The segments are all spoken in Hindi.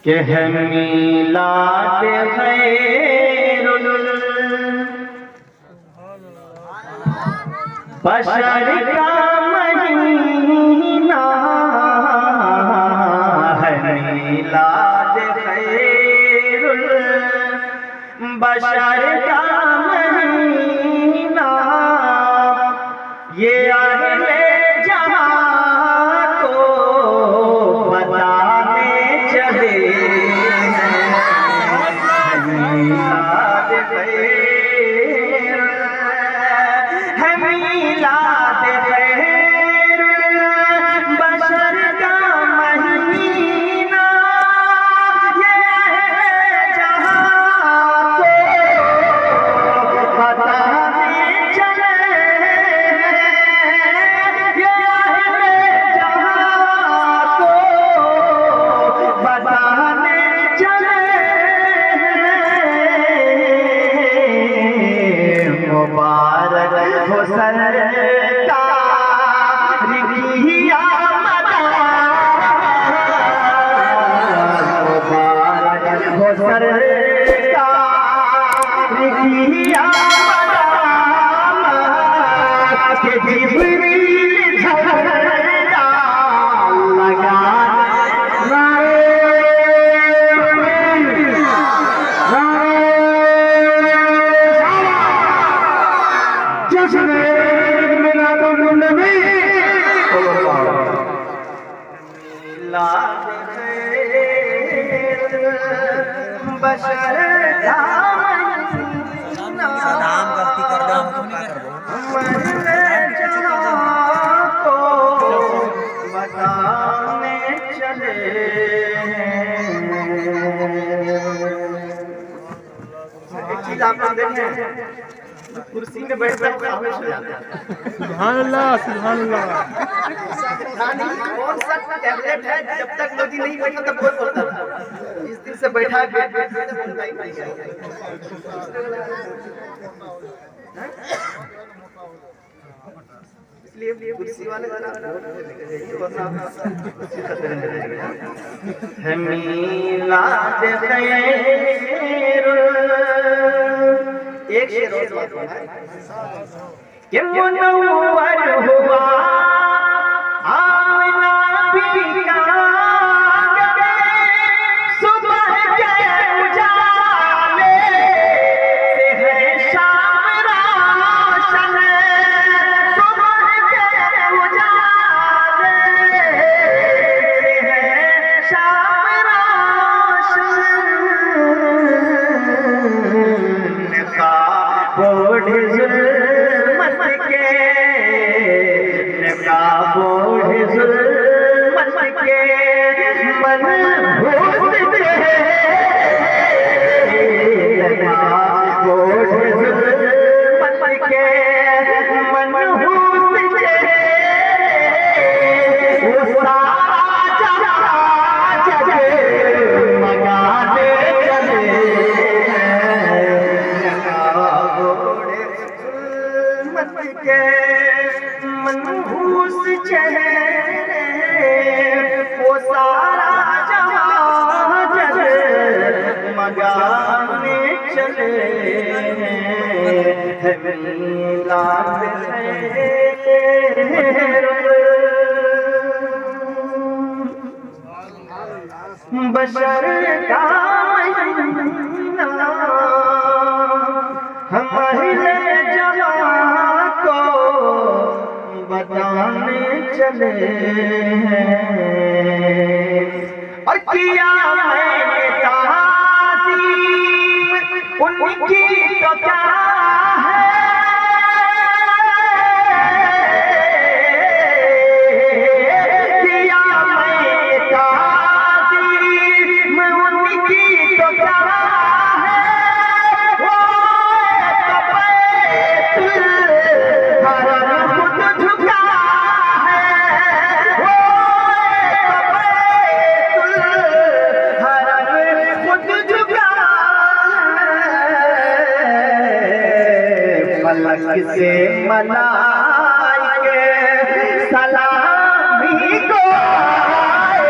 कि है मीलाद खैरुल बशर का महीना है, मीलाद खैरुल बशर का महीना। ये अहले जहां को बताने चले मीलाद खैरुल है, मीलाद खैरुल बशर का महीना। ये अहले जहां को बताने चले, ये अहले जहां को बताने चले। मुबारक हो सरकार की आमद, मुबारक हो सरकार की आमद के जिब्रील झंडा लगा बशर सलाम करती कर दो, हमको नहीं कर दो। को बताने चले। एक चीज आप लोग देखें, कुर्सी में बैठता है खामोश हो जाता है। सुभान अल्लाह, सुभान अल्लाह। कौन सा टैबलेट है, जब तक मोदी नहीं बैठा तब कोई बोलता था, इस दिन से बैठा के बोलता ही नहीं। इसलिए कुर्सी वाले है मीलाद खैरुल। एक शेर कि मुनव्वर हुआ आमना बीका सुबह के उजाले से है शाम रोशन, सुबह के उजाले से है शाम रोशन। निकाब जुल्मत के, निकाब जुल्मत के मनहूस थे, निकाब जुल्मत के मनहूस थे। वो सारा जहां जगमगाने चले, के मनहूस चेहरे वो सारा जहां जगमगाने चले। है मीलाद खैरुल बशर का महीना। हम अहले जहां को बताने चले और किया मैंने ताज़ीम उनकी तो क्या है, किया मैंने ताज़ीम उनकी तो क्या है। वो फलक से मलाइके सलामी को आए,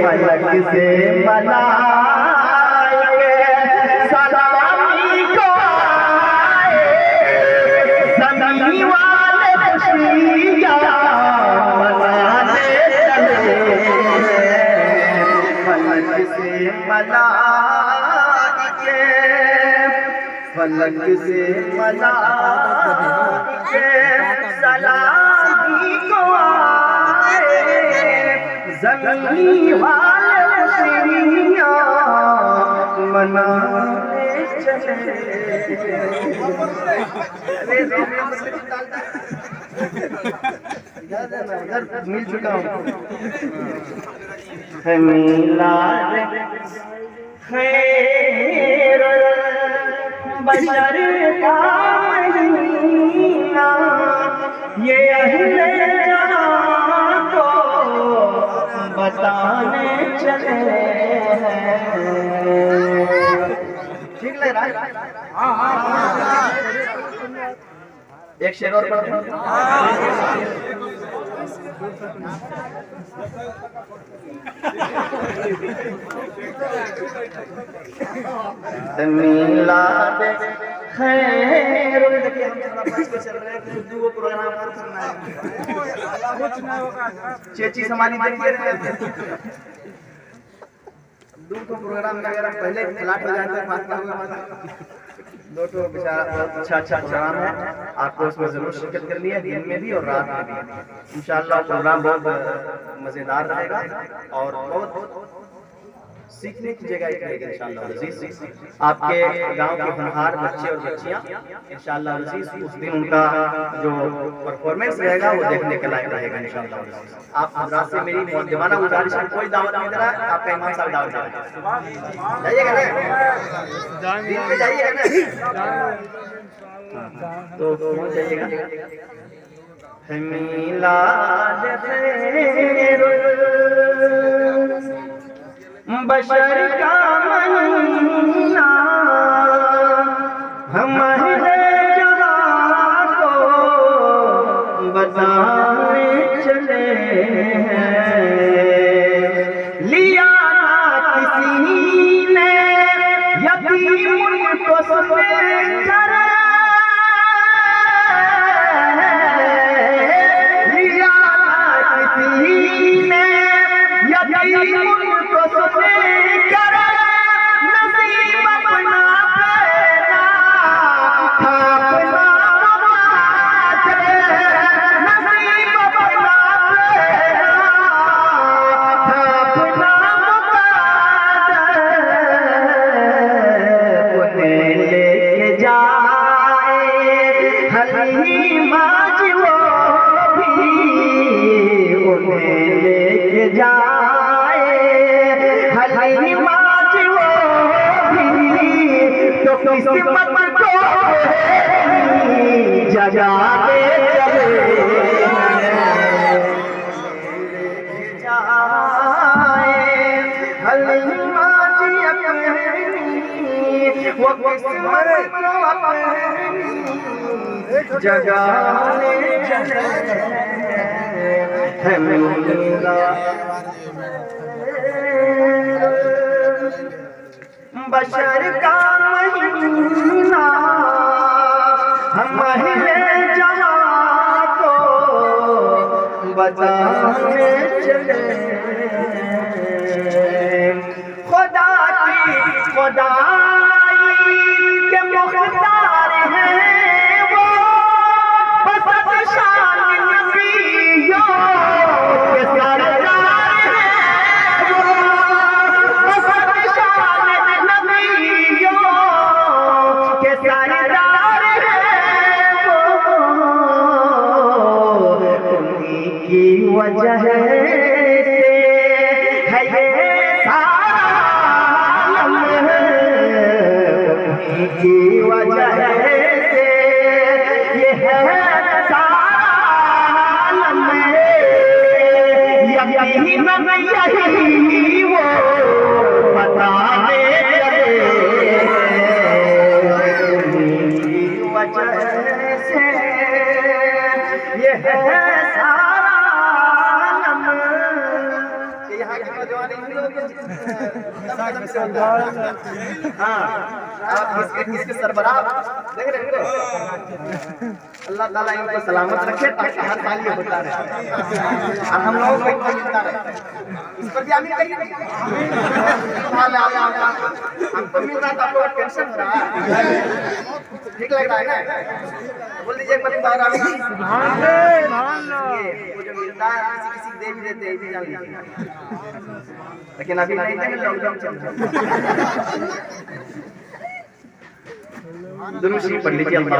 फलक से मलाइके सलामी को आए, ज़मीन वाले खुशियाँ मनाने चले। फलक से मलाइके, फलक से मलाइके सलामी को आए, ज़मीन वाले खुशियाँ मनाने चले। मिल चुका हूँ। है मिलाद खैर बशर का महीना, ये अहले जहां को बताने चले हैं। ठीक लग रहा है? एक शेर और पढ़ो। मिलाद खैर, देखिए हम थोड़ा बच के चल रहे हैं, दो प्रोग्राम और करना है। चेची समानी देखिए, दो प्रोग्राम में अगर हम पहले फ्लैट हो जाते हैं बात होगा। दो तो बेचारा अच्छा प्रोग्राम है, आपको उसमें जरूर शिरकत करनी है, दिन में भी और रात में भी। इंशाअल्लाह प्रोग्राम बहुत मजेदार रहेगा और बहुत सीखने की जगह रहेगी इंशाअल्लाह अज़ीज़। आपके गांव के होनहार बच्चे और बच्चियां इंशाअल्लाह अज़ीज़ उस दिन उनका जो परफॉर्मेंस रहेगा वो देखने के लायक रहेगा इंशाअल्लाह अज़ीज़। आप हज़रात से मेरी दीवाना गुजारिश है, कोई दावत नहीं दे रहा है, आपका इमाम साहब दावत दे रहा है, जाइएगा ना, दिन में जाइएगा ना, तो कौन जाइएगा? है मिलाद खैर बशर का महीना, हम अहले जहां को बताने चले हैं। लिया ना किसी ने यतीम को समेट कर, लिया ना किसी ने यतीम को समेट कर, नसीब अपना पैदा था अपना मुबादे, नसीब अपना पैदा था अपना मुबादे। उन्हें लेके जाए हलीमा जी वो भी, उन्हें लेके जाए हलीमा जी वो भी, तो किस्मत को जगाने चले। लेके जाए हलीमा जी अपनी, वो किस्मत को अपनी जगाने चले। है मिलाद बशर का महीना, हम अहले जहां को बताने चले। खुदा की खुदाई के मुख्तार हैं वो, बसत शान नबियों के सरदार हैं वो, बसत शान नबियों के सरदार हैं वो। उन्हीं की वजह से है ये सारा नौजवान इन लोगों के कदम से होता है। हाँ आप इसके सरबराह देख रहे हो, अल्लाह ताला इनको सलामत रखे ताकि हर साल ये होता रहे और हम लोगों को इनको मिलता रहे। इस पर भी आमीन करिए। हमको मिल रहा था, आपको टेंशन हो रहा है, ठीक लग रहा है ना? बोल दीजिए एक बार आमीन। वो जो मिलता है किसी किसी दे भी देते हैं, जान लीजिए, लेकिन अभी नहीं देंगे, लॉकडाउन चल रहा है। दुरूद शरीफ पढ़ लीजिए। अल्लाह